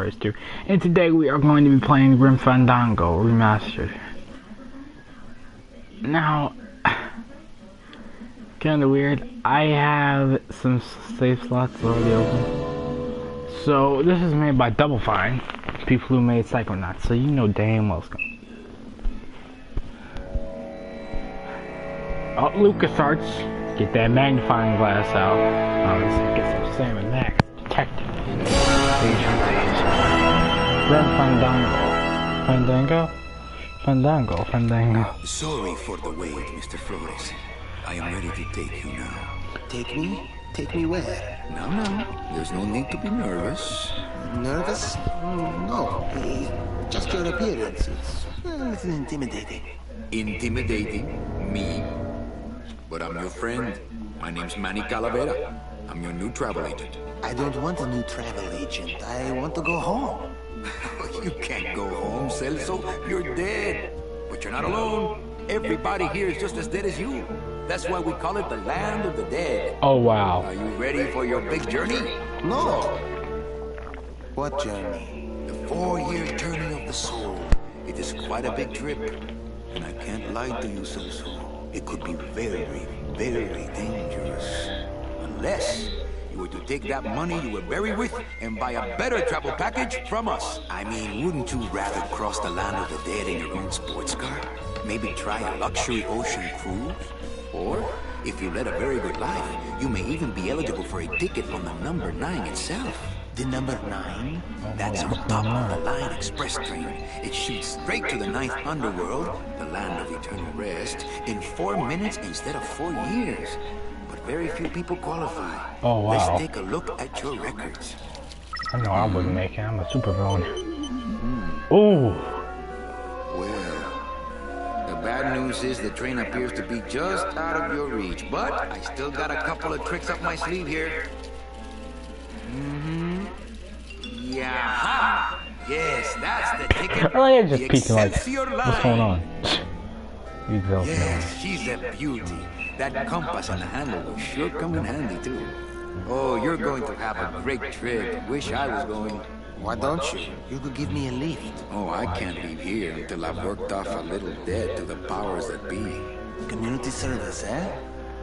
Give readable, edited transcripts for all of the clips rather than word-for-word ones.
Nefarious 2, and today we are going to be playing Grim Fandango Remastered. Now, kinda weird, I have some save slots already open. So, this is made by Double Fine, people who made Psychonauts, so you know damn well it's going. Oh, LucasArts, get that magnifying glass out. Let's get some Salmon Max. Detective. Grim Fandango. Sorry for the wait, Mr. Flores. I am ready to take you now. Take me? Take me where? Now, there's no need to be nervous. Nervous? No. Just your appearance. It's intimidating. Intimidating? Me? But I'm your friend. My name's Manny Calavera. I'm your new travel agent. I don't want a new travel agent. I want to go home. You can't go home, Celso. You're dead. But you're not alone. Everybody here is just as dead as you. That's why we call it the land of the dead. Oh, wow. Are you ready for your big journey? No. What journey? The 4-year journey of the soul. It is quite a big trip. And I can't lie to you, Celso. It could be very, very dangerous. Unless you were to take that money you were buried with and buy a better travel package from us. I mean, wouldn't you rather cross the land of the dead in your own sports car? Maybe try a luxury ocean cruise? Or, if you led a very good life, you may even be eligible for a ticket on the number 9 itself. The number 9? That's on top of the line express train. It shoots straight to the 9th underworld, the land of eternal rest, in 4 minutes instead of 4 years. But very few people qualify. Oh, wow. Let's take a look at your records. I know I wouldn't make it. I'm a super villain. Ooh. Well, the bad news is the train appears to be just out of your reach, but I still got a couple of tricks up my sleeve here. Yeah. Yes, that's the ticket. Oh, yeah, just The peeking like, Excelsior what's line. going on? You don't know. Yes, she's a beauty. That compass and the handle will sure come in handy, too. Oh, you're going to have a great trip. Wish I was going. Why don't you? You could give me a lift. Oh, I can't leave here until I've worked off a little debt to the powers that be. Community service, eh?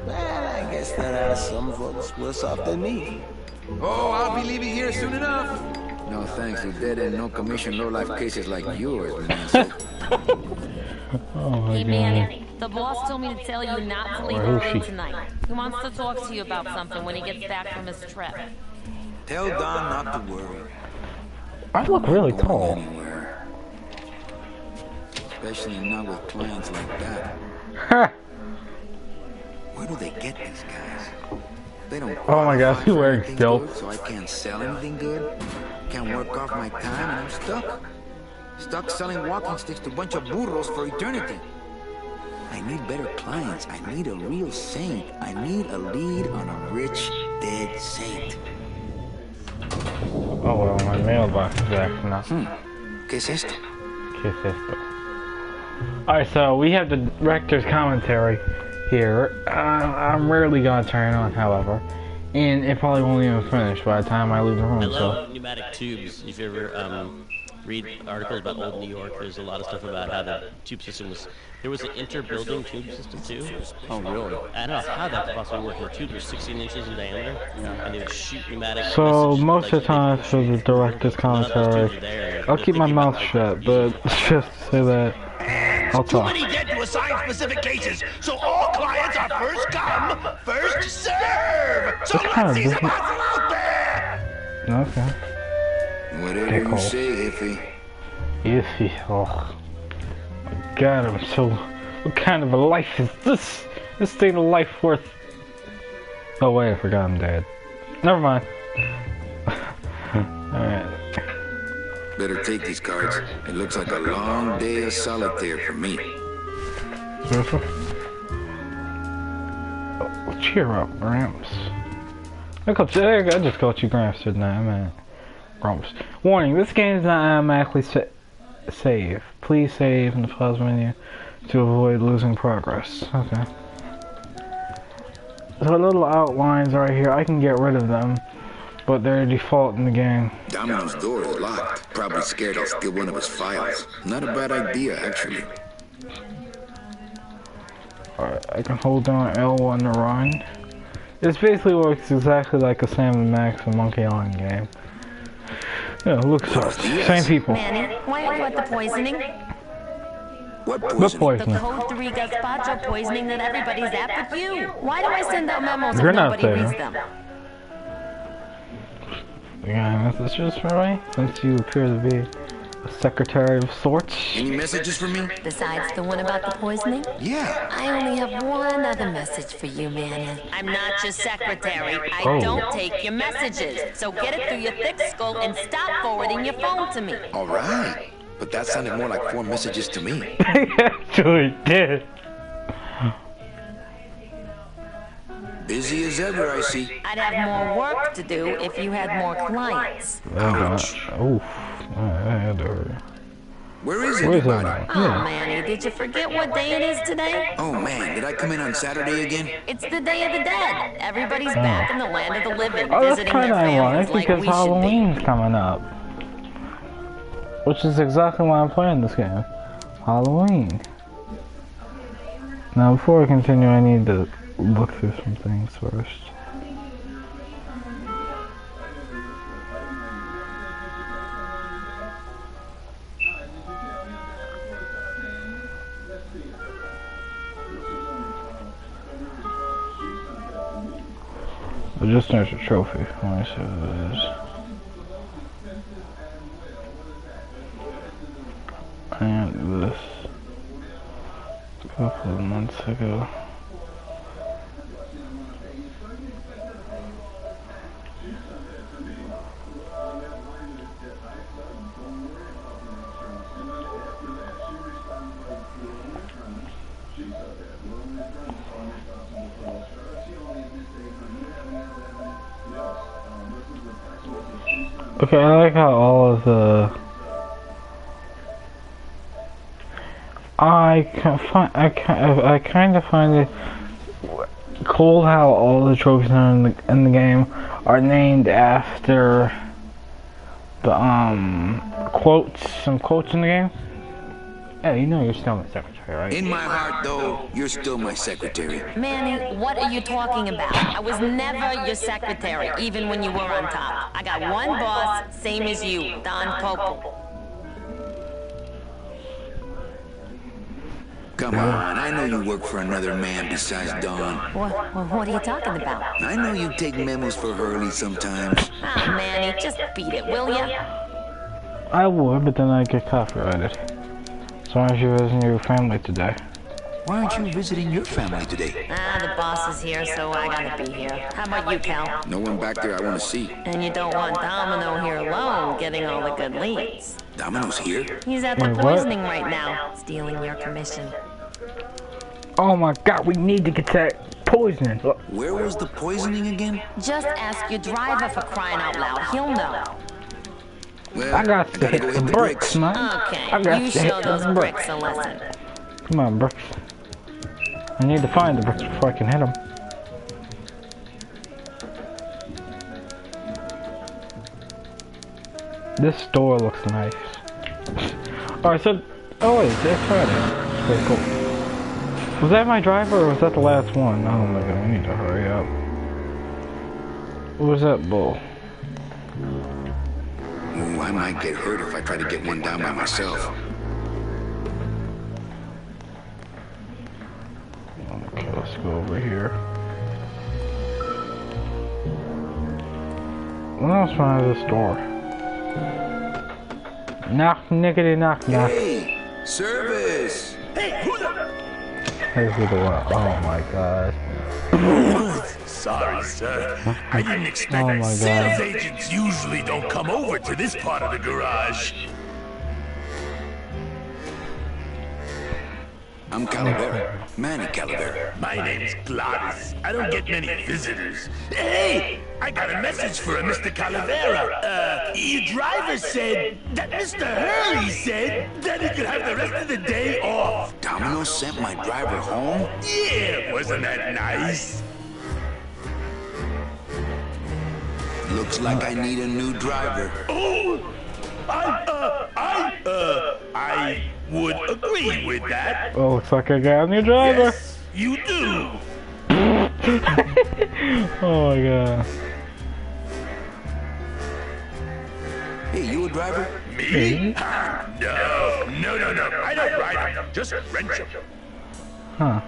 Well, I guess there are some folks worse off than me. Oh, I'll be leaving here soon enough. No thanks to dead and no commission low-life cases like yours, man. So Oh my Hey god. man, the boss told me to tell you not to leave Where is early she? tonight. He wants to talk to you about something when he gets back from his trip. tell Don not to worry. I look really Going tall. anywhere. Especially not with clients like that. Ha! Where do they get these guys? They don't. Oh my gosh, qualify you for wearing anything stealth. good, so I can't sell anything good. Can't work off my time, and I'm stuck. Stuck selling walking sticks to a bunch of burros for eternity. I need better clients. I need a real saint. I need a lead on a rich, dead saint. Oh well, my mailbox is acting up. ¿Qué es esto? ¿Qué es esto? Alright, so we have the director's commentary here. I'm rarely gonna turn it on, however. And it probably won't even finish by the time I leave the room, I so. love pneumatic tubes. If you ever read articles about old New York, there's a lot of stuff about how the tube system was. There was an inter-building tube system too. Oh, really? I don't know how that could possibly work. The tubes were 16 inches in diameter, and they would shoot pneumatic. So message, most of the time like, for the director's commentary, I'll keep my mouth shut, but just to say that I'll Too talk. many dead to assign specific cases, so all clients are first come, first serve. So What kind let's of see some business? hustle out there. Okay. Whatever you Cool. say, Iffy. Iffy. Oh. My god, I'm so. What kind of a life is this? This state of life worth. Oh, wait, I forgot I'm dead. Never mind. Alright. Better take these cards. It looks like a long day of solitaire for me. Seriously? Oh, cheer up, Gramps. I just called you Gramps, didn't I? I mean, Gramps. Warning, this game is not automatically save. Please save in the pause menu to avoid losing progress. Okay. So little outlines right here, I can get rid of them. but they're default in the game. Domino's door is locked. Probably scared I'll steal one of his files. Not a bad idea, actually. Alright, I can hold down L1 to run. This basically works exactly like a Sam & Max and Monkey Island game. Yeah, looks same people. Manny, why are you at the poisoning? What What poison? poisoning? The code 3 gazpacho poisoning that everybody's at but you. Why do I send out memos You're if not nobody there. reads them? You got any messages for me? Since you appear to be a secretary of sorts. Any messages for me? Besides the one about the poisoning? Yeah. I only have one other message for you, Manny. I'm not your secretary. I Oh. don't take your messages. So get it through your thick skull and stop forwarding your phone to me. All right. But that sounded more like 4 messages to me. Actually did. Busy as ever, I see. I'd have more work to do if you had more clients. Oof. I had to hurry. Where is Where's everybody? that? Oh, Yeah. Manny, did you forget what day it is today? Oh man, did I come in on Saturday again? It's the Day of the Dead. Everybody's back in the land of the living, Oh, that's visiting kind their of families ironic like because we should be. Halloween's coming up. Which is exactly why I'm playing this game. Halloween. Now, before I continue, I need to look through some things first. I just finished a trophy. Let me see what it is. And this a couple of months ago. Okay, I like how all of the I kind of find it cool how all the trophies in the game are named after the quotes, some quotes in the game. Yeah, you know you're still my secretary, right? In my heart, though, you're still my secretary. Manny, what are you talking about? I was never your secretary, even when you were on top. I got one boss, same as you, Don Popo. Come on, I know you work for another man besides Don. What are you talking about? I know you take memos for Hurley sometimes. Ah, Manny, just beat it, will ya? I would, but then I'd get copyrighted. So why aren't you visiting your family today? Why aren't you visiting your family today? Ah, the boss is here, so I gotta be here. How about you, Cal? No one back there I want to see. And you don't want Domino here alone, getting all the good leads. Domino's here? He's at the Wait, what? poisoning right now, stealing your commission. Oh my god, we need to get that poison. Where was the poisoning again? Just ask your driver for crying out loud. He'll know. Well, I got to gotta hit go the hit the bricks, man. I Okay, got you to hit show those the bricks bricks. a lesson. Come on, bricks. I need to find the bricks before I can hit them. This store looks nice. Alright, so... Oh wait, it's Friday. Pretty cool. Was that my driver or was that the last one? Oh my god, we need to hurry up. What was that bull? Ooh, I might get hurt if I try to get one down by myself. Okay, let's go over here. What else behind this door? Knock, nickety, knock, knock. Hey, service! Hey, who the... Here's the door. Oh my god. Sorry, sir. I didn't expect Oh my god. Sales agents usually don't come over to this part of the garage. I'm Calavera. Manny Calavera. My name's Gladys. I don't get many visitors. Hey! I got a message for a Mr. Calavera. Your driver said that Mr. Hurley said that he could have the rest of the day off. Domino sent my driver home? Yeah, wasn't that nice? Looks like I need a new driver. Oh, I would agree with that. Oh, looks like I got a new driver. Yes, you do. Oh my god. Hey, you a driver? Me? No. I don't ride them. Just rent them. Huh.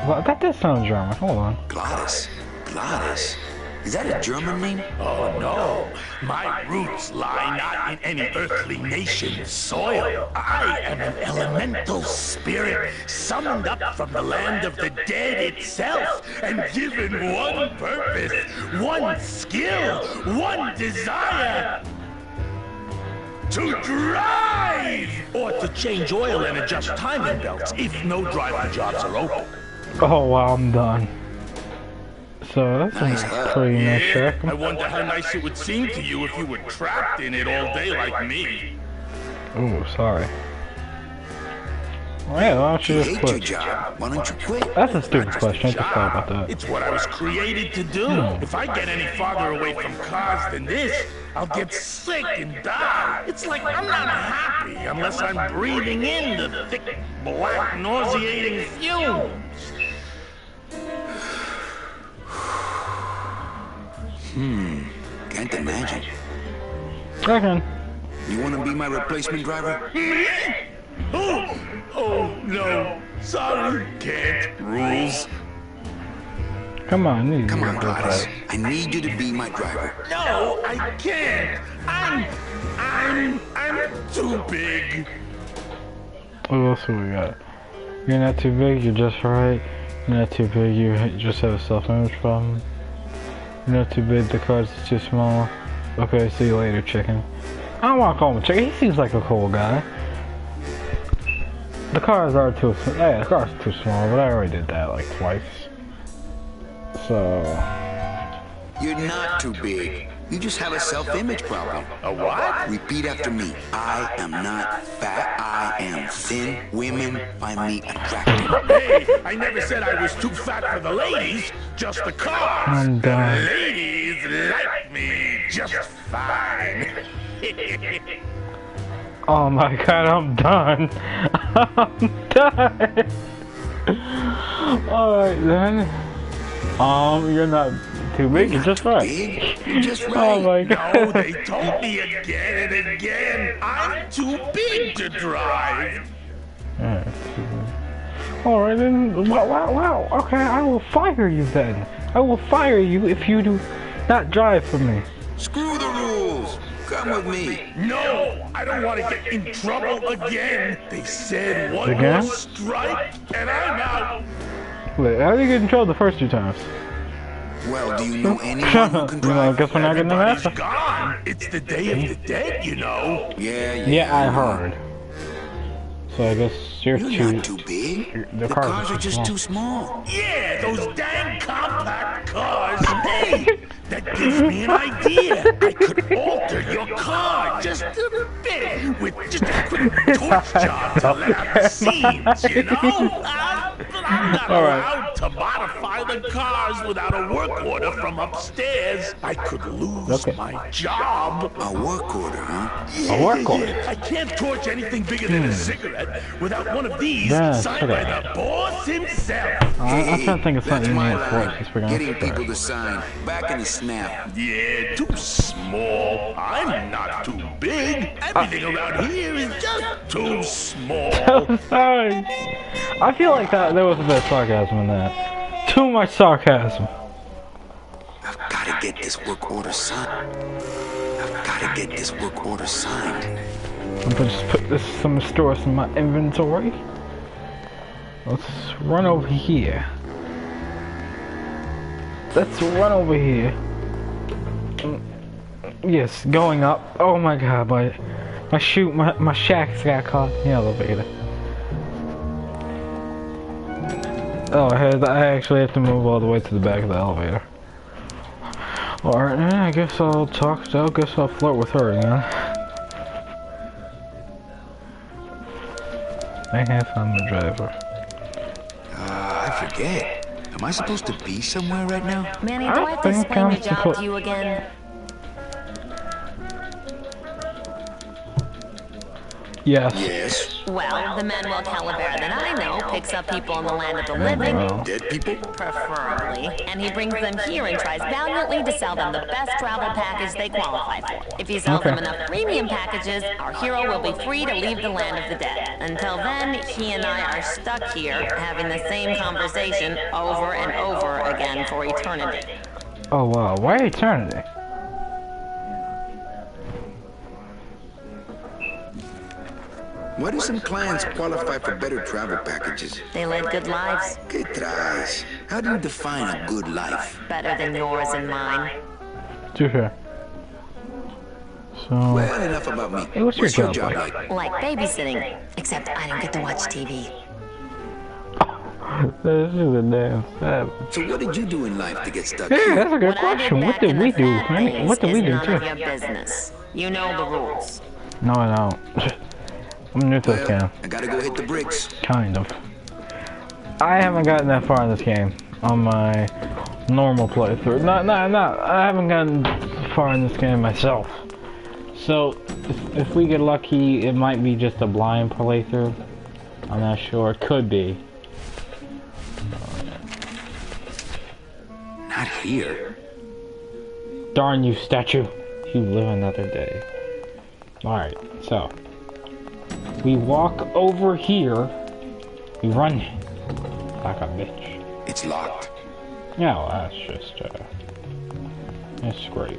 Well, that does sound German. Hold on. Gladys. Gladys. Is that a German name? Oh no, my roots lie not in any earthly nation's soil. I am an elemental spirit summoned up from the land of the dead itself and given one purpose, one skill, one desire. To drive! Or to change oil and adjust timing belts if no driver jobs are open. Oh wow, I'm done. So that's Nice. a pretty nice shack. I wonder how nice it would seem to you if you were trapped in it all day like me. Ooh, sorry. Well, yeah, why don't you You just hate your quit? job. Why don't you quit? That's a stupid question. I just thought about that. It's what I was created to do. If I get any farther away from cars than this, I'll get sick and die. It's like I'm not happy unless I'm breathing in the thick, black, nauseating fumes. Can't imagine. I can. You want to be my replacement driver? Me? Oh, no. Sorry. Can't. Rules. Come on, you Come can on, do Gladys. that. I need you to be my driver. No, I can't. I'm too big. What else do we got? You're not too big, you're just right. You're not too big, you just have a self-image problem. You're not too big, the car's too small. Okay, see you later, chicken. I don't want to call him a chicken, he seems like a cool guy. The cars are too small. Yeah, the car's too small, but I already did that like twice. So... You're not too big. You just have a self-image problem. A what? Repeat after me. I am not fat. I am thin. Women find me attractive. Hey, I never said I was too fat for the ladies, just the cars. I'm done. The ladies like me just fine. Oh my god, I'm done. I'm done. Alright then. You're not too big, you're just right. Big? You're just right. Oh my god. No, they told me again and again, I'm too big to drive. Alright then, wow, okay, I will fire you then. I will fire you if you do not drive for me. Screw the rules. Come with me. No, I don't want to get in trouble again. They said one Again? more strike and I'm out. Wait, how did you get in trouble the first two times? Well, do you know anyone who can You know, I drive? guess we're not getting an Everybody's answer. gone. It's the Day of the Dead, you know. Yeah, I heard. So I guess you're You're not too big. the The cars cars are are too just small. too small. Yeah, those dang compact cars. Hey, that gives me an idea. I could alter your car just a bit with just a quick torch job to let out the seams, you know? I'm not allowed to modify the cars without a work order from upstairs. I could lose my job. A work order, huh? A work order? I can't torch anything bigger than a cigarette without one of these Yeah, signed by the boss himself. I'm trying to think of That's something my more for line. it. We're gonna Getting start. people to sign. Back in the snap. Yeah, too small. I'm not too big. Everything around here is just too small. Sorry. I feel like there was a bit of sarcasm in that. Too much sarcasm. I've got to get this work order signed. I've got to get this work order signed. I'm gonna just put some stores in my inventory. Let's run over here. Let's run over here. Yes, going up. Oh my god, my shack's got caught in the elevator. Oh, I actually have to move all the way to the back of the elevator. Alright, then I guess I'll flirt with her again. I guess I'm the driver. I forget. Am I supposed to be somewhere right now? Manny, do I have to think explain I'm your job supposed- to you again? Yes. Yes. Well, the Manuel Calavera that I know picks up people in the land of the living, Well, Dead people? preferably, and he brings them here and tries valiantly to sell them the best travel package they qualify for. If he sells them enough premium packages, our hero will be free to leave the land of the dead. Until then, he and I are stuck here, having the same conversation over and over again for eternity. oh wow, why eternity? Why do some clients qualify for better travel packages? They led good lives, ¿Qué traes? How do you define a good life? better than yours and mine. Too fair. So, Well, enough about me. Hey, what's your job like? Like babysitting, except I don't get to watch TV. this is a damn savage. So what did you do in life to get stuck Yeah, here? that's a good What I did question. What back did in we the do? fat Honey? days What did we is do none too? of your business. You know the rules. No, I don't. I'm new to this game. Well, I gotta go hit the bricks. Kind of. I haven't gotten that far in this game on my normal playthrough. I haven't gotten far in this game myself. So, if we get lucky, it might be just a blind playthrough. I'm not sure. It could be. Not here. Darn you, statue. You live another day. Alright, so. We walk over here. We run like a bitch. It's locked. Yeah, well, that's just, that's great.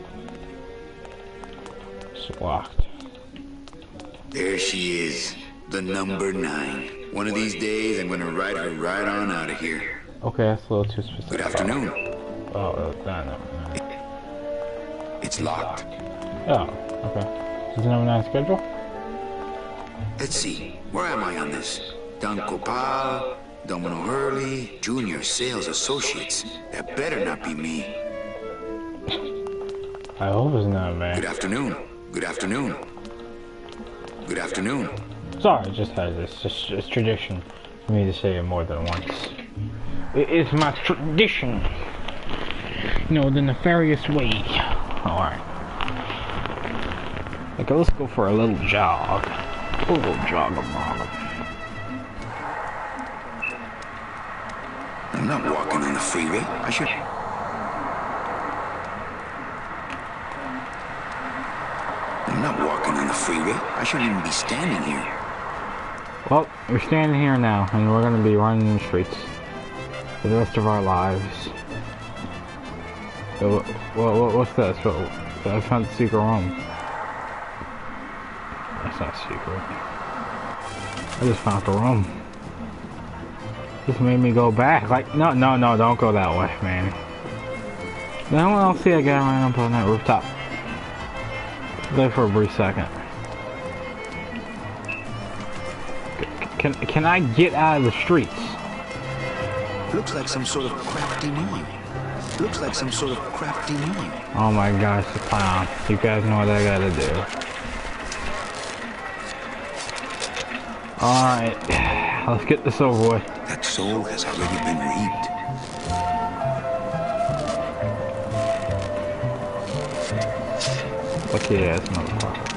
It's locked. There she is. The number 9. One of these days, I'm gonna ride her right on out of here. Okay, that's a little too specific. Good afternoon. Oh, no. It's locked. Oh, okay. Does it have a nice schedule? Let's see. Where am I on this? Don Copal, Domino Hurley, Junior Sales Associates. That better not be me. I hope it's not, Good man. afternoon. Good afternoon. Good afternoon. Sorry, it's tradition for me to say it more than once. It is my tradition. You know, the nefarious way. Alright. Okay, let's go for a little jog. A little jog along. I'm not walking on the freeway. I should... I'm not walking on the freeway. I shouldn't even be standing here. Well, we're standing here now, and we're gonna be running the streets for the rest of our lives. So, what's this? I found the secret room. That's not secret. I just found the room. This made me go back. Like, no, don't go that way, man. Then I'll see a guy right up on that rooftop. There for a brief second. Can I get out of the streets? Looks like some sort of crafty mime. Looks like some sort of crafty mime. Oh my gosh, the clown. You guys know what I gotta do. Alright, let's get this over with. That soul has already been reaped. Lucky ass motherfucker.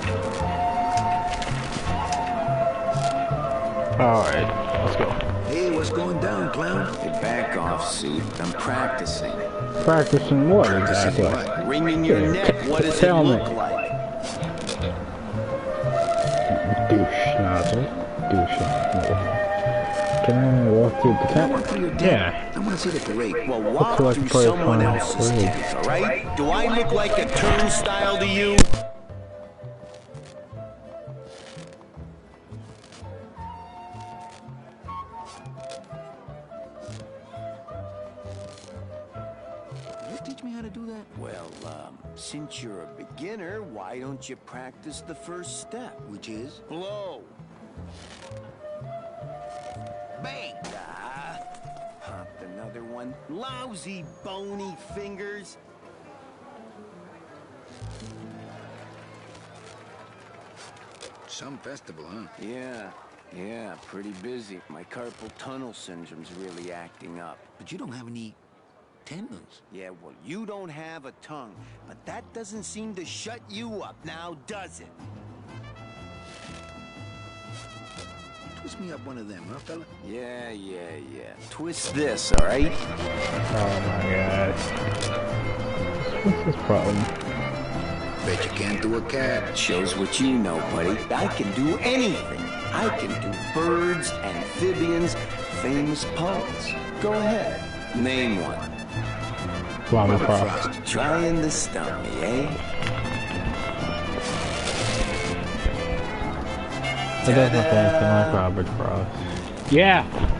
Alright, let's go. Hey, what's going down, clown? Hey, back off, suit. I'm practicing. Practicing what Practicing exactly? what? Wringing your Here, neck. What does it tell me. look like? Douche nozzle. Douche nozzle. Can I walk through the Can I tent? walk through your tent? Yeah. I want to see the parade. Well, Looks walk like through play someone fun. else's Please. tent, all right? Do I look like a turnstile to you? You teach me how to do that? Well, since you're a beginner, why don't you practice the first step? Which is? Blow. Bang! Ah, popped another one. Lousy, bony fingers. Some festival, huh? Yeah, pretty busy. My carpal tunnel syndrome's really acting up. But you don't have any tendons. Yeah, well, you don't have a tongue, but that doesn't seem to shut you up now, does it? Twist me up one of them, huh, fella? Yeah. Twist this, all right? Oh my gosh. What's his problem? Bet you can't do a cat. Shows what you know, buddy. I can do anything. I can do birds, amphibians, famous poets. Go ahead, name one. Robert Robert Frost. Frost. Trying to stump me, eh? It doesn't look anything like Robert Frost. Yeah!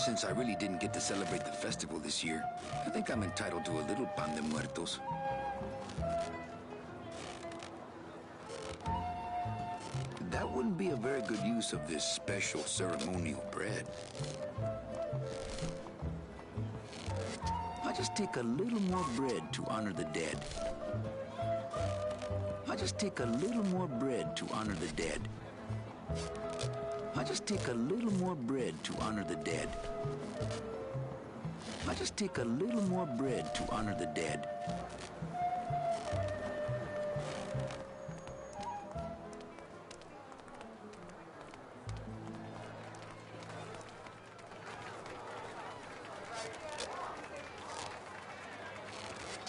Since I really didn't get to celebrate the festival this year, I think I'm entitled to a little pan de muertos. That wouldn't be a very good use of this special ceremonial bread. I just take a little more bread to honor the dead. I just take a little more bread to honor the dead. I just take a little more bread to honor the dead. I just take a little more bread to honor the dead.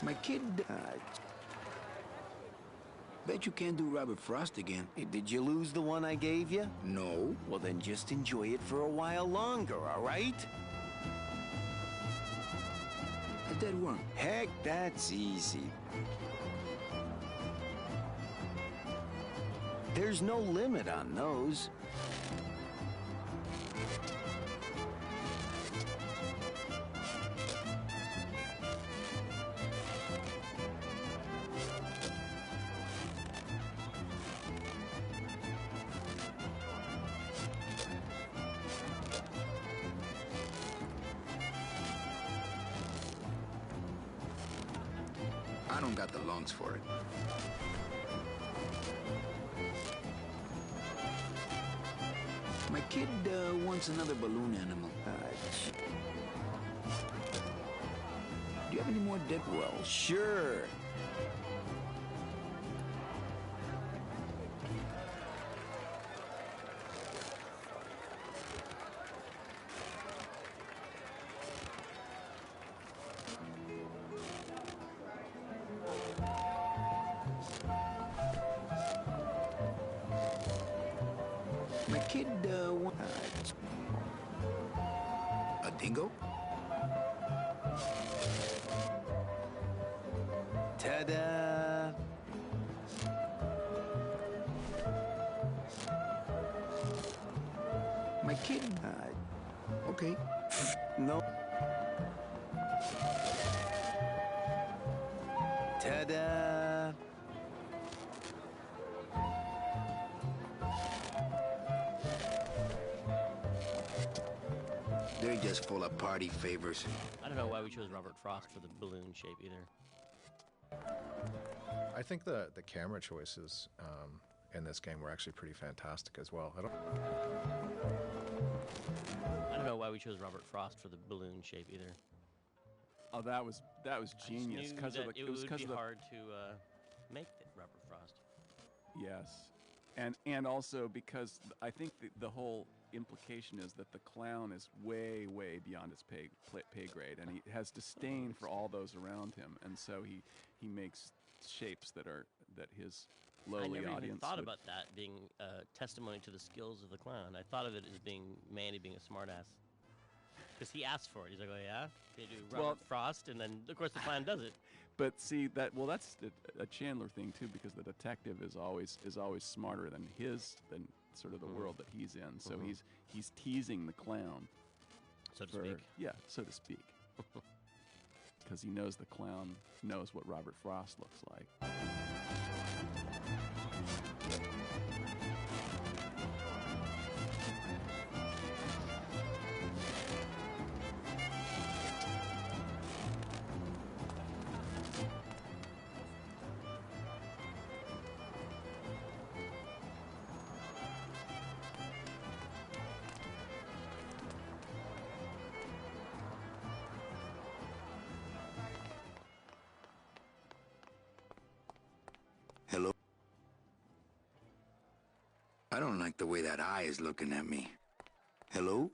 My kid died. Bet you can't do Robert Frost again. Hey, did you lose the one I gave you? No. Well, then just enjoy it for a while longer, all right? A dead worm. Heck, that's easy. There's no limit on those. I don't got the lungs for it. My kid wants another balloon animal. Do you have any more dead wells? Sure. My kid wants a dingo? Ta-da! My kid okay. No. Ta-da! They're just full of party favors. I don't know why we chose Robert Frost for the balloon shape either. I think the camera choices in this game were actually pretty fantastic as well. I don't know why we chose Robert Frost for the balloon shape either. Oh, that was genius. Because Because it would be hard to make Robert Frost. Yes, and also because I think the whole implication is that the clown is way beyond his pay grade, and he has disdain for all those around him, and so he makes shapes that his lowly I never audience even thought would- about that being testimony to the skills of the clown. I thought of it as being Manny being a smartass. Because he asked for it. He's like, oh yeah? They do Robert Frost, and then, of course, the clown does it. But see, that's a Chandler thing, too, because the detective is always smarter than sort of the world that he's in. So he's teasing the clown. So to speak. Yeah, so to speak. Because he knows the clown knows what Robert Frost looks like. Hello? I don't like the way that eye is looking at me. Hello?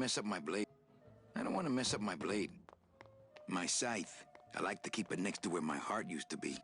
mess up my blade. I don't want to mess up my blade. My scythe. I like to keep it next to where my heart used to be.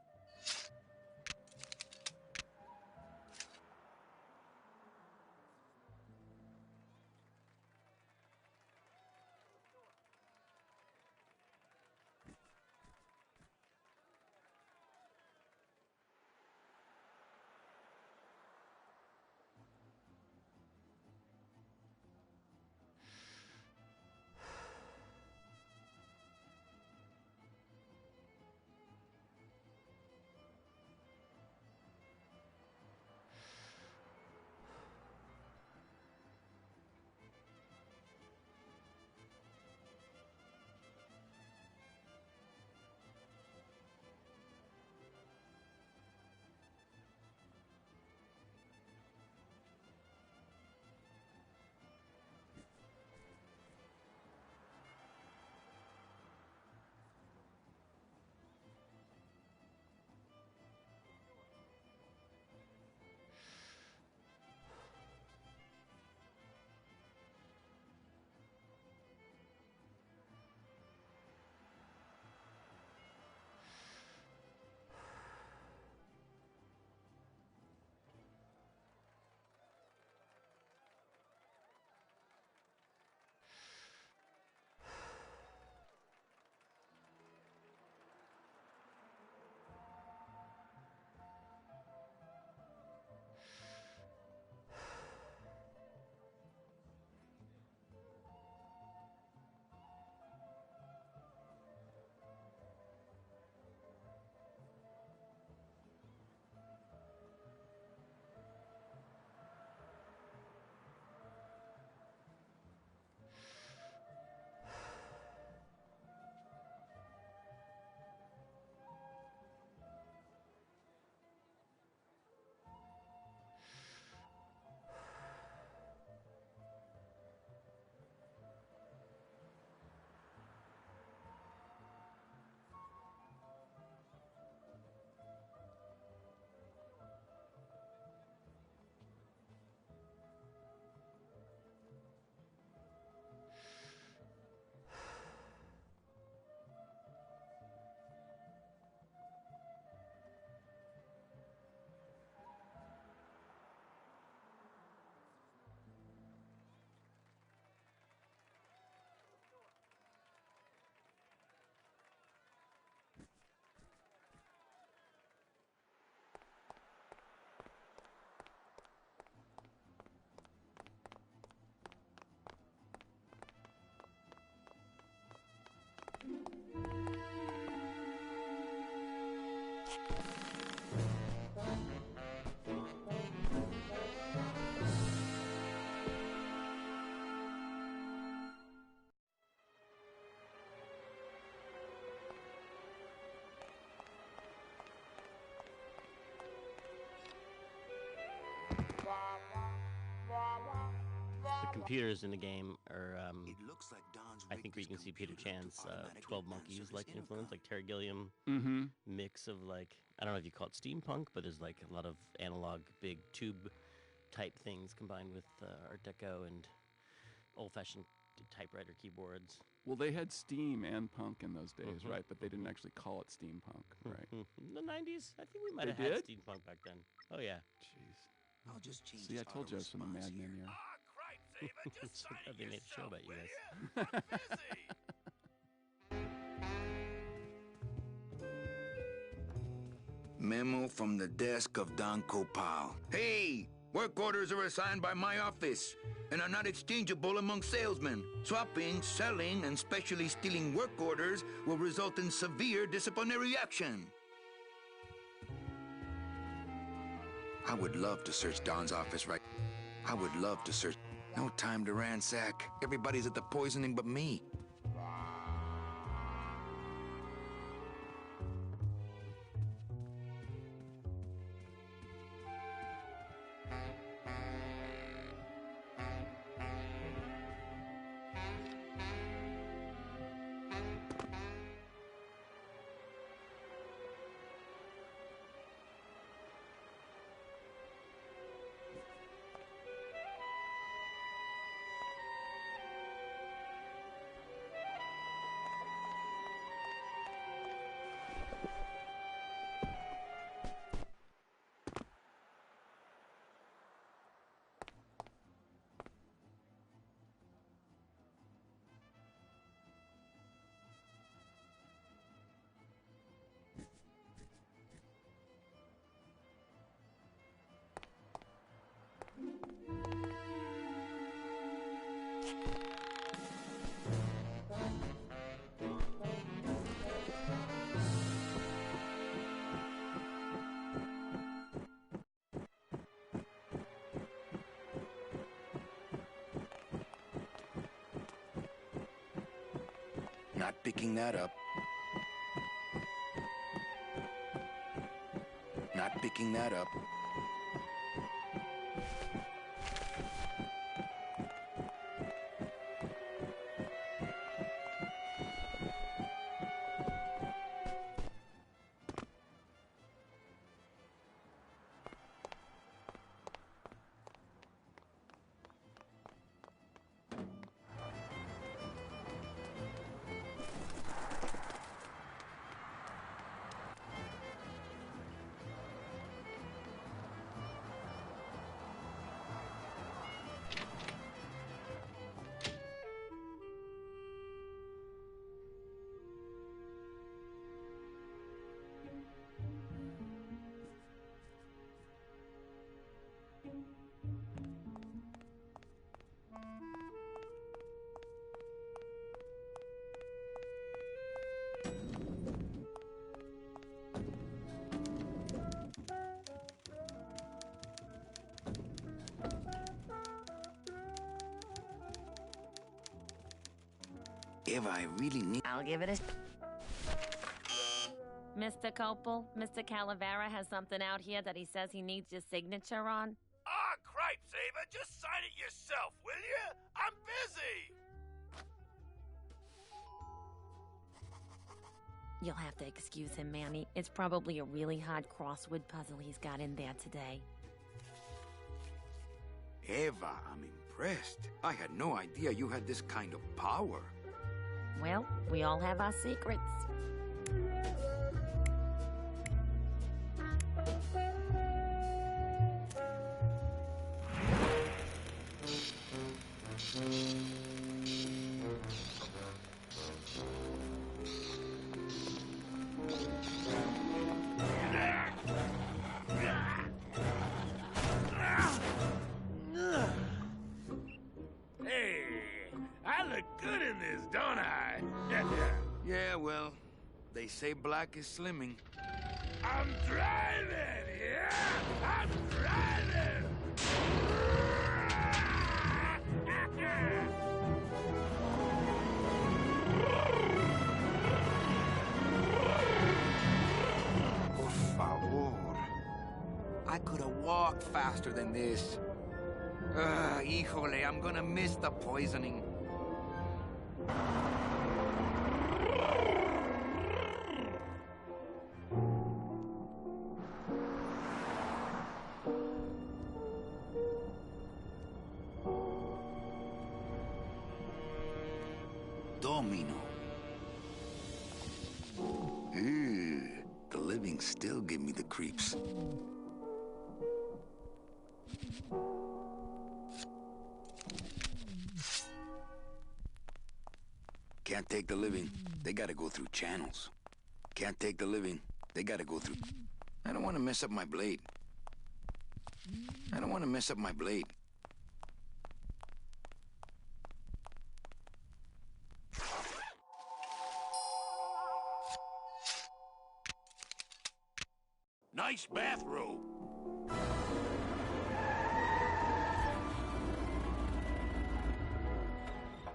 Computers in the game are, It looks like Don's I think where you can see Peter Chan's 12 Monkeys like influence, like Terry Gilliam mix of like, I don't know if you call it steampunk, but there's like a lot of analog big tube type things combined with Art Deco and old-fashioned typewriter keyboards. Well, they had steam and punk in those days, right? But they didn't actually call it steampunk, right? In the 90s, I think we might They have had did? steampunk back then. Oh yeah. Jeez. I'll just change See, I his told you I was from the auto-response Mad Men here. era. So glad they made a show about you guys. Memo from the desk of Don Copal. Hey! Work orders are assigned by my office and are not exchangeable among salesmen. Swapping, selling, and specially stealing work orders will result in severe disciplinary action. I would love to search Don's office right. I would love to search. No time to ransack. Everybody's at the poisoning but me. Not picking that up. Not picking that up. Eva, I really need... I'll give it a... Mr. Copel, Mr. Calavera has something out here that he says he needs your signature on. Ah, cripes, Ava, just sign it yourself, will you? I'm busy! You'll have to excuse him, Manny. It's probably a really hard crossword puzzle he's got in there today. Eva, I'm impressed. I had no idea you had this kind of power. Well, we all have our secrets. Hey, I look good in this, don't I? Yeah, well, they say black is slimming. I'm driving, yeah! I'm driving! Por favor. I could have walked faster than this. Híjole, I'm gonna miss the poisoning. Domino. Ew, the living still give me the creeps. Can't take the living. They gotta go through channels. Can't take the living. They gotta go through... I don't want to mess up my blade. I don't want to mess up my blade. Nice bathrobe.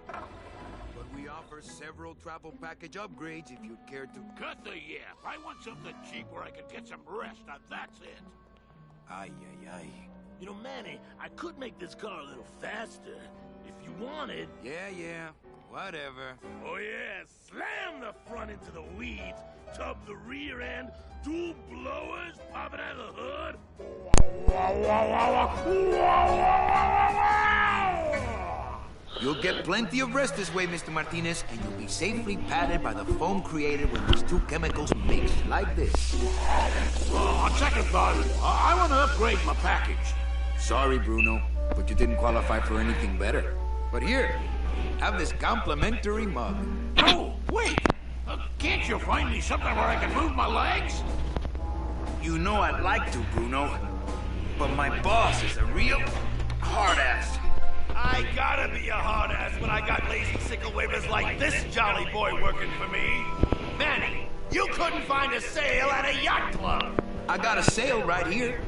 But we offer several travel package upgrades if you'd care to... Cut the yap. I want something cheap where I can get some rest. Now that's it. Ay, ay, ay. You know, Manny, I could make this car a little faster. If you wanted. Yeah. Whatever. Oh, yeah. Slam the front into the weeds. Tub the rear end. Dual blowers popping out of the hood. You'll get plenty of rest this way, Mr. Martinez, and you'll be safely padded by the foam created when these two chemicals mix like this. On second thought, I want to upgrade my package. Sorry, Bruno, but you didn't qualify for anything better. But here, have this complimentary mug. Oh, wait! Can't you find me something where I can move my legs? You know I'd like to, Bruno, but my boss is a real hard-ass. I gotta be a hard-ass when I got lazy sickle wavers like this jolly boy working for me. Manny, you couldn't find a sale at a yacht club. I got a sale right here.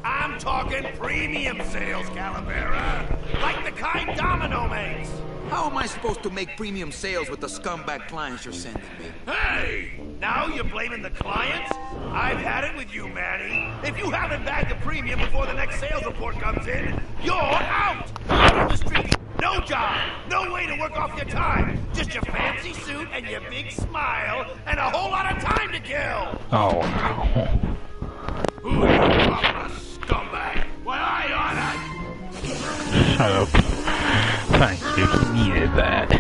I'm talking premium sales, Calavera. Like the kind Domino makes. How am I supposed to make premium sales with the scumbag clients you're sending me? Hey! Now you're blaming the clients? I've had it with you, Manny. If you haven't bagged a premium before the next sales report comes in, you're out! Out on the street, no job, no way to work off your time. Just your fancy suit and your big smile, and a whole lot of time to kill! Oh, no. Who are you calling a scumbag? Why, I oughta... Shut up. Thank you, he needed that.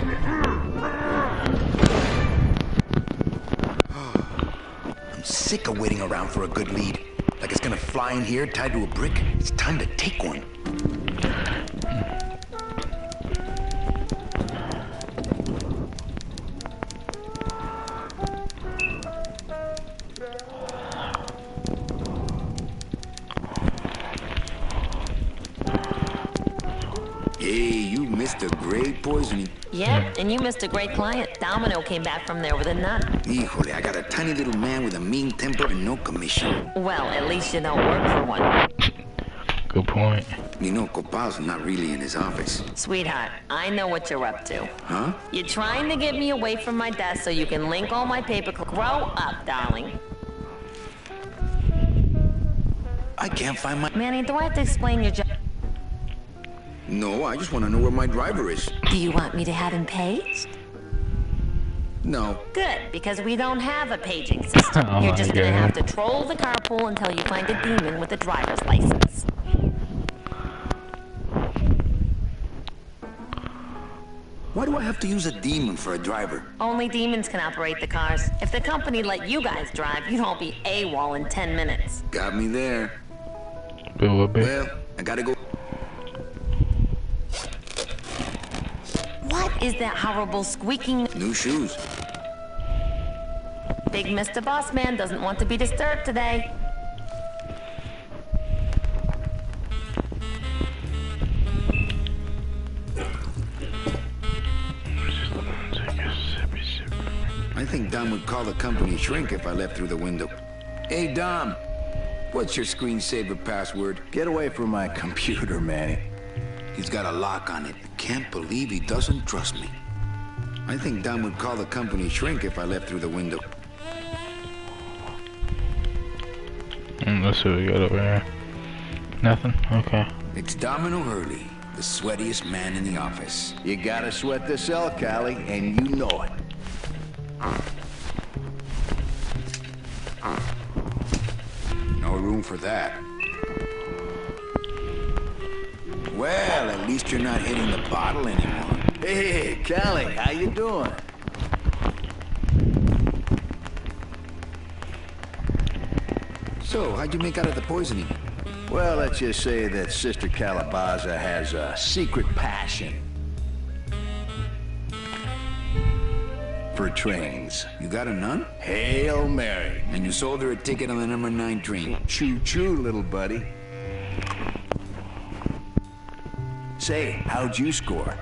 I'm sick of waiting around for a good lead. Like it's gonna fly in here tied to a brick. It's time to take one. Hey, you missed a great poisoning. Yep, and you missed a great client. Domino came back from there with a nut. Híjole, I got a tiny little man with a mean temper and no commission. Well, at least you don't work for one. Good point. You know, Copal's not really in his office. Sweetheart, I know what you're up to. Huh? You're trying to get me away from my desk so you can link all my paper. Grow up, darling. I can't find my... Manny, do I have to explain your job? No, I just want to know where my driver is. Do you want me to have him paged? No. Good, because we don't have a paging system. Oh You're my just gonna God. have to troll the carpool until you find a demon with a driver's license. Why do I have to use a demon for a driver? Only demons can operate the cars. If the company let you guys drive, you'd all be AWOL in 10 minutes. Got me there. Bill a bit. Well, I gotta go. What is that horrible squeaking? New shoes. Big Mr. Boss Man doesn't want to be disturbed today. I think Dom would call the company shrink if I left through the window. Hey, Dom. What's your screensaver password? Get away from my computer, Manny. He's got a lock on it. I can't believe he doesn't trust me. I think Dom would call the company shrink if I left through the window. Let's see what we got over here. Nothing? Okay. It's Domino Hurley, the sweatiest man in the office. You gotta sweat the cell, Callie, and you know it. No room for that. Well, at least you're not hitting the bottle anymore. Hey, Callie, how you doing? So, how'd you make out of the poisoning? Well, let's just say that Sister Calabaza has a secret passion for trains. You got a nun? Hail Mary. And you sold her a ticket on the number 9 train. Choo-choo, little buddy. Say, how'd you score?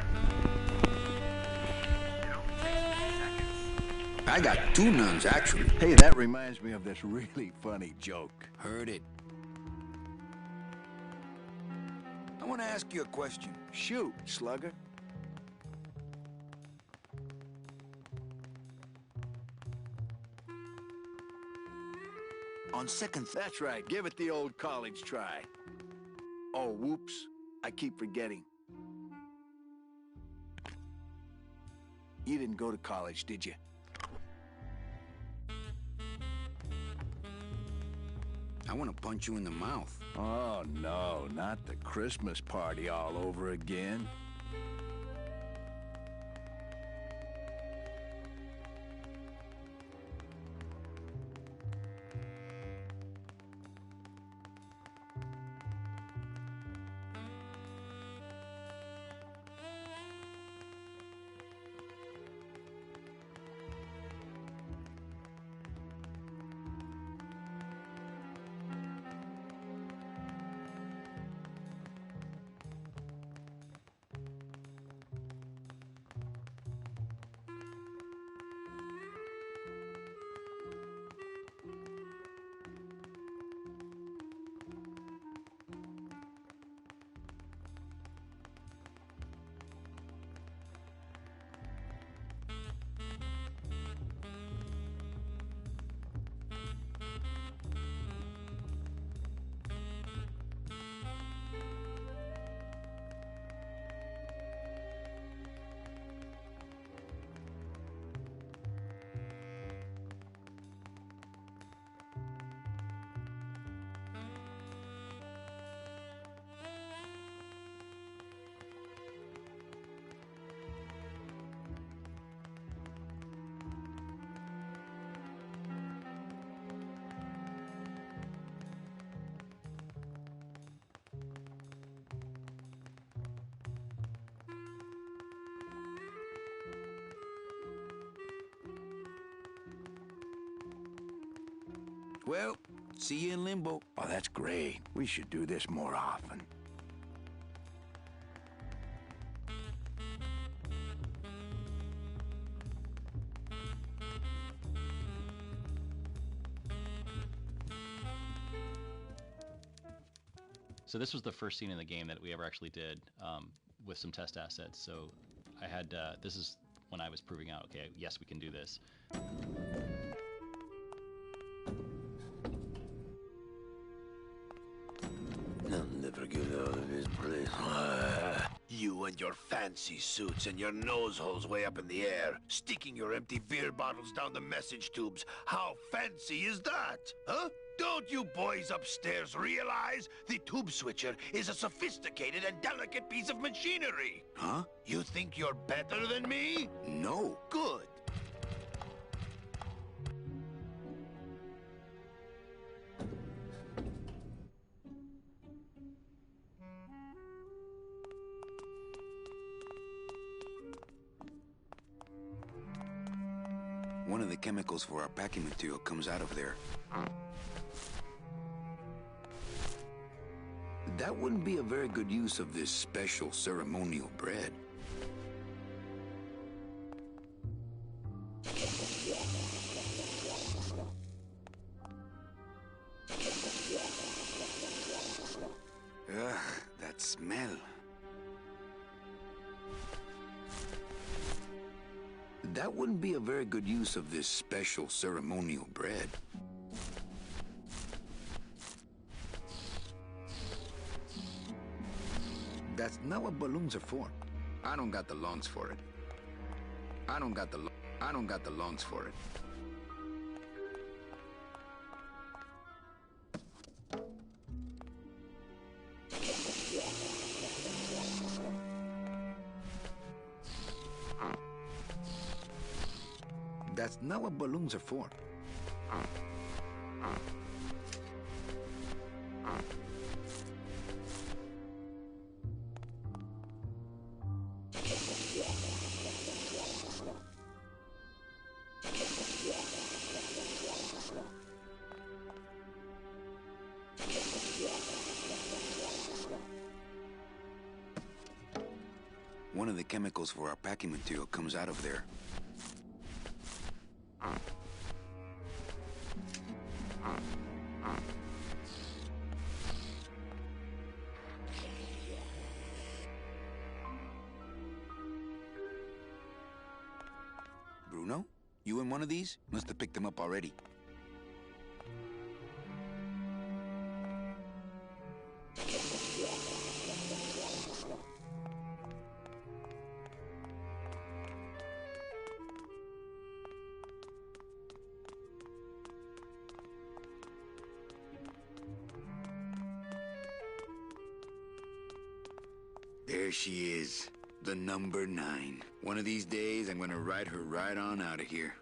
I got 2 nuns, actually. Hey, that reminds me of this really funny joke. Heard it. I want to ask you a question. Shoot, slugger. On second thought, That's right, give it the old college try. Oh, whoops, I keep forgetting. You didn't go to college, did you? I want to punch you in the mouth. Oh, no, not the Christmas party all over again. Well, see you in limbo. Oh, that's great. We should do this more often. So this was the first scene in the game that we ever actually did with some test assets. So I had, this is when I was proving out, okay, yes, we can do this. I'll never get out of this place. You and your fancy suits and your nose holes way up in the air, sticking your empty beer bottles down the message tubes. How fancy is that, huh? Don't you boys upstairs realize the tube switcher is a sophisticated and delicate piece of machinery? Huh? You think you're better than me? No. Good. One of the chemicals for our packing material comes out of there. That wouldn't be a very good use of this special ceremonial bread. Ugh, that smell. That wouldn't be a very good use of this special ceremonial bread. That's not what balloons are for. I don't got the lungs for it. I don't got the lungs for it. That's not what balloons are for. One of the chemicals for our packing material comes out of there. Bruno? You in one of these? Must have picked them up already. There she is, the number 9. One of these days, I'm gonna ride her right on out of here.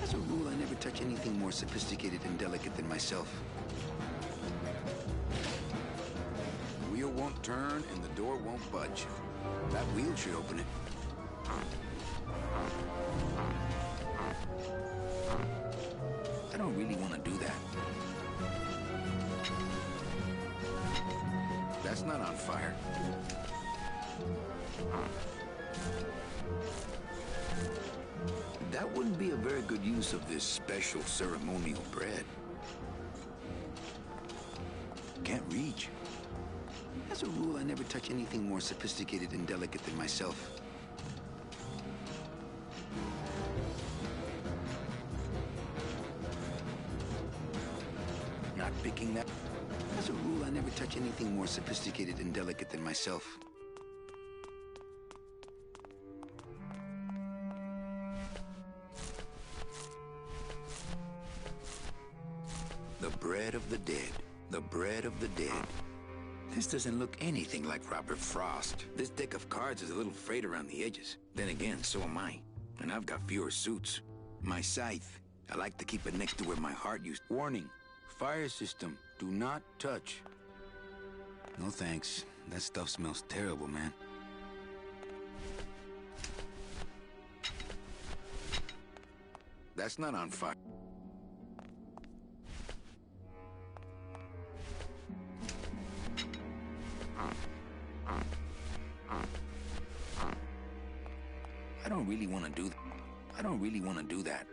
As a rule, I never touch anything more sophisticated and delicate than myself. The wheel won't turn and the door won't budge. That wheel should open it. I don't really want to do that. That's not on fire. That wouldn't be a very good use of this special ceremonial bread. Can't reach. As a rule, I never touch anything more sophisticated and delicate than myself. Not picking that. As a rule, I never touch anything more sophisticated and delicate than myself. The bread of the dead. The bread of the dead. This doesn't look anything like Robert Frost. This deck of cards is a little frayed around the edges. Then again, so am I. And I've got fewer suits. My scythe. I like to keep it next to where my heart used. Warning. Fire system. Do not touch. No thanks. That stuff smells terrible, man. That's not on fire. I don't really want to do that. I don't really want to do that.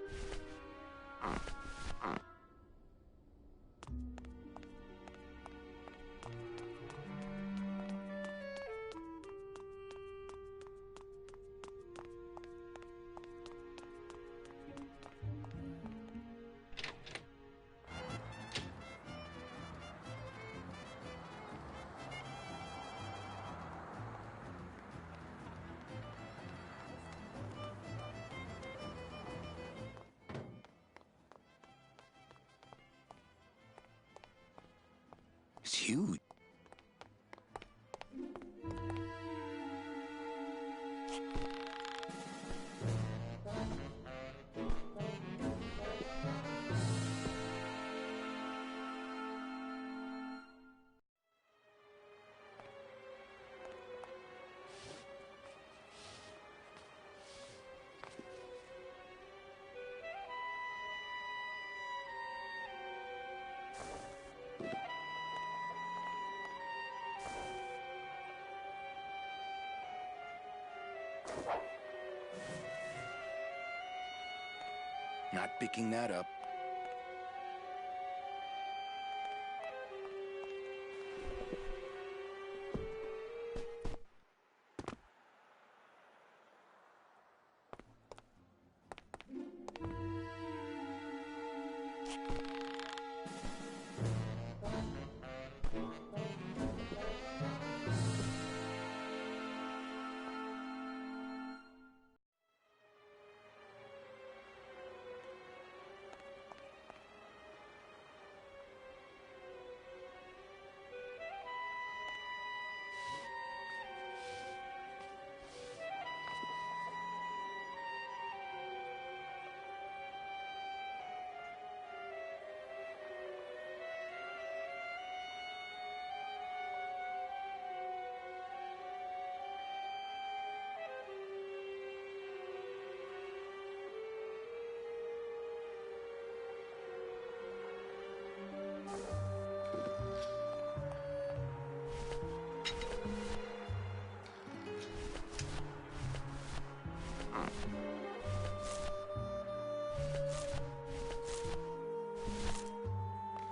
It's huge. Not picking that up.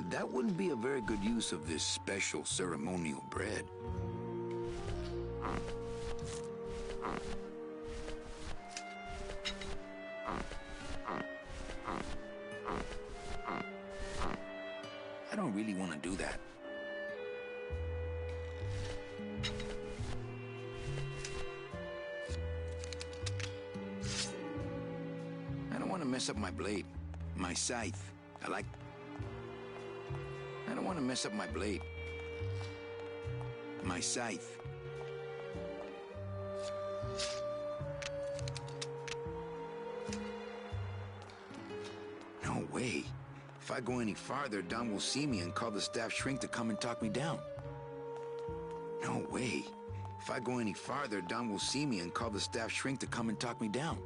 That wouldn't be a very good use of this special ceremonial bread. I don't really want to do that. I don't want to mess up my blade, my scythe. I don't want to mess up my blade. My scythe. No way. If I go any farther, Don will see me and call the staff shrink to come and talk me down. No way. If I go any farther, Don will see me and call the staff shrink to come and talk me down.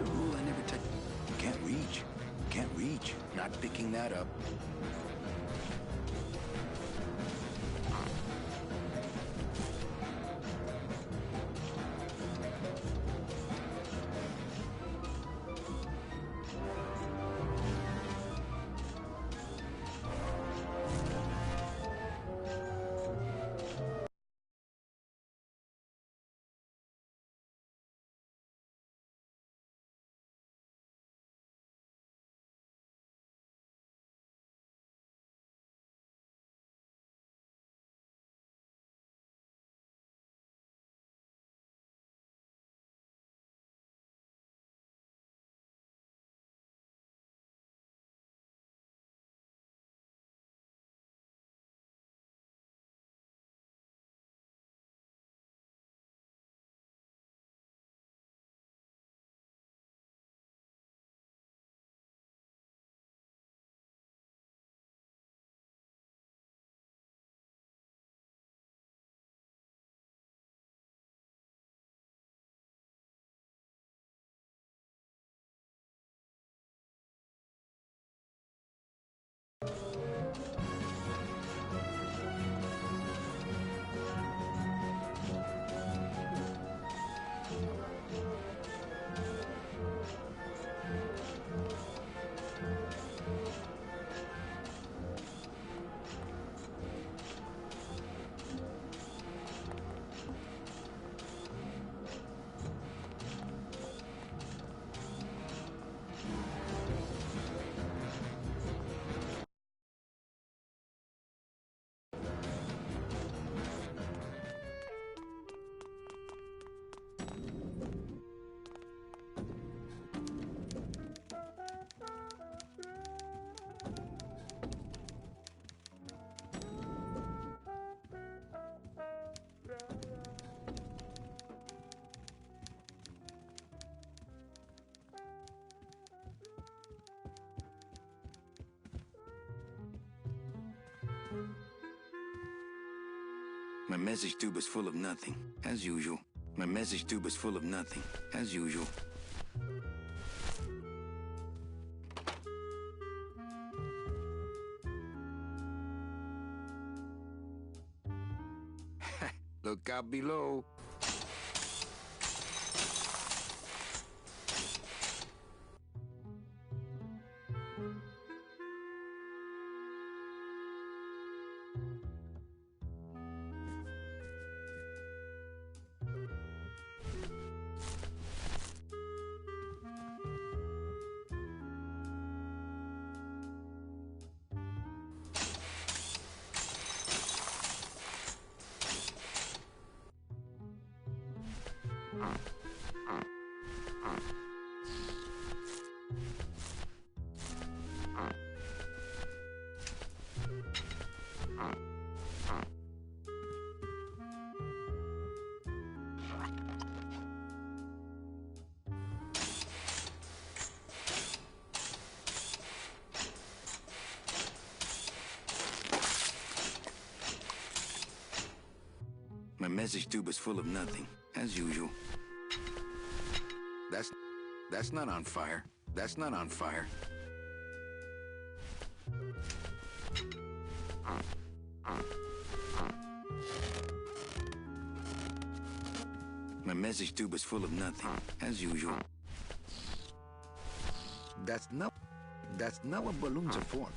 It's a rule I never touch. You can't reach. Can't reach. Not picking that up. My message tube is full of nothing, as usual. My message tube is full of nothing, as usual. Look out below. My message tube is full of nothing, as usual. That's not on fire. That's not on fire. My message tube is full of nothing, as usual. That's not what balloons are for.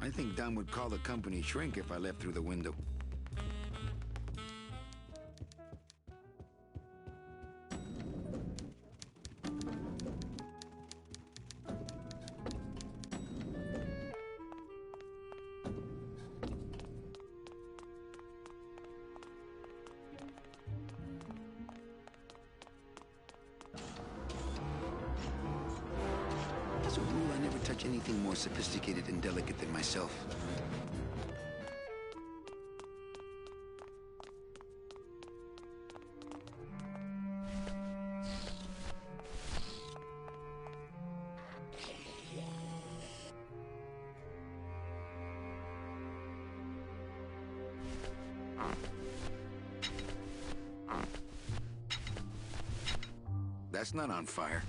I think Don would call the company shrink if I left through the window. As a rule, I never touch anything more sophisticated and delicate than myself. That's not on fire.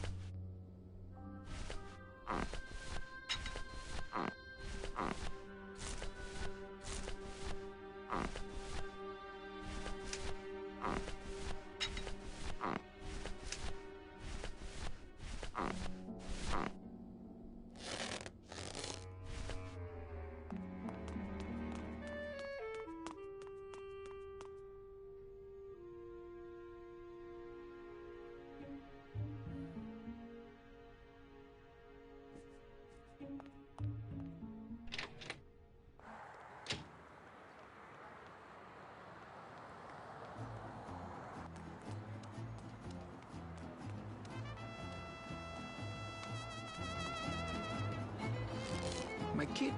My kid,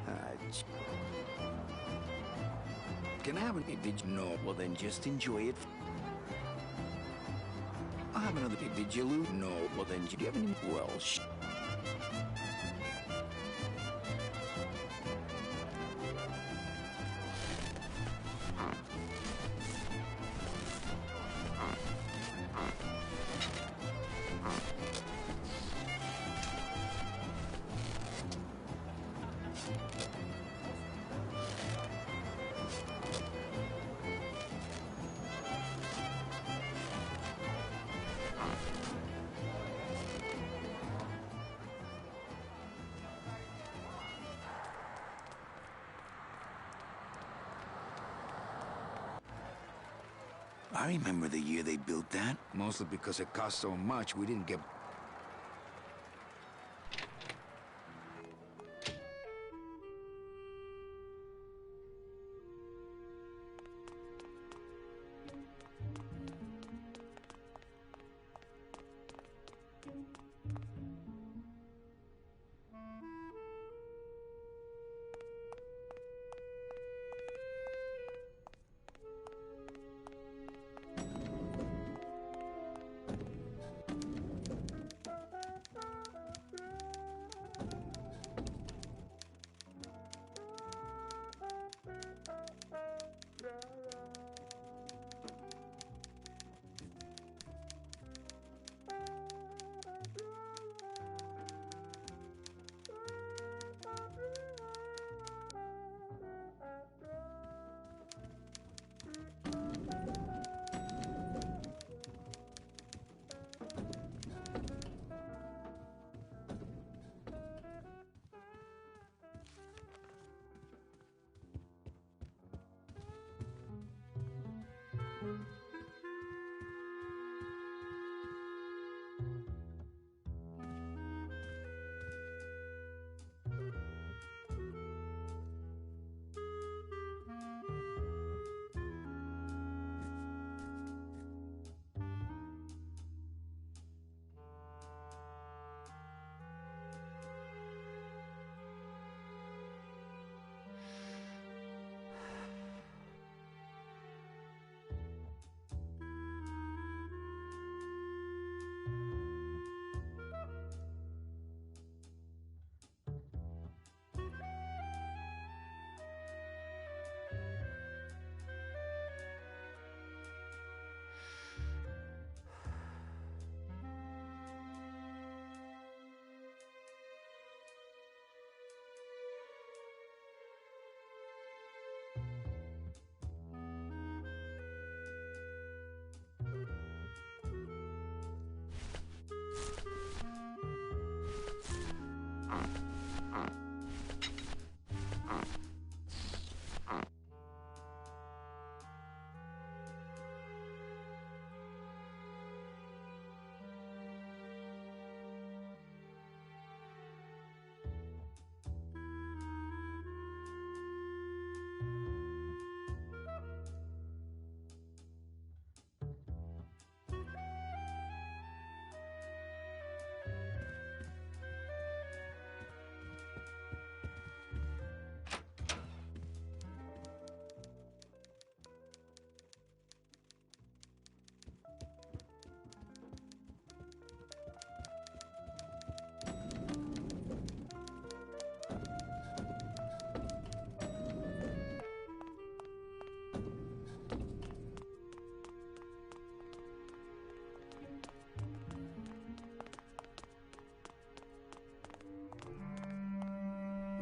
can I have an did you know? Well, then just enjoy it. I'll have another did you lose? No. Well, then do you have any? Well, I remember the year they built that. Mostly because it cost so much, we didn't get...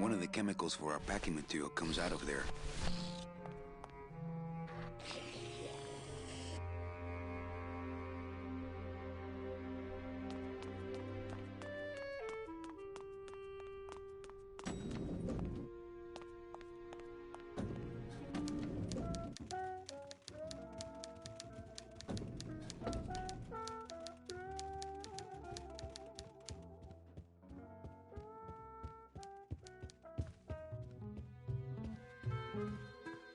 One of the chemicals for our packing material comes out of there.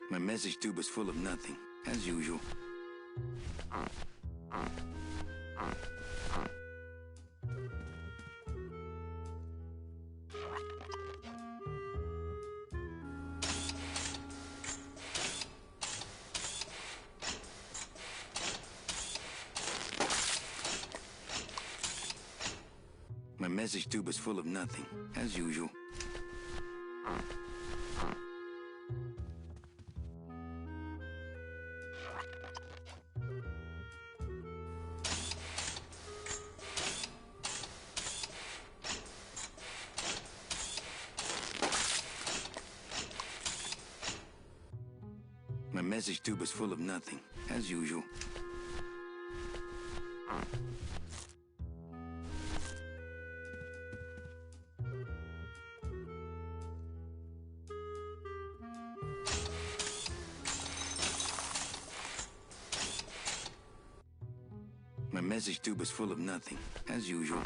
My message tube is full of nothing, as usual. My message tube is full of nothing, as usual. My message tube is full of nothing, as usual. My message tube is full of nothing, as usual.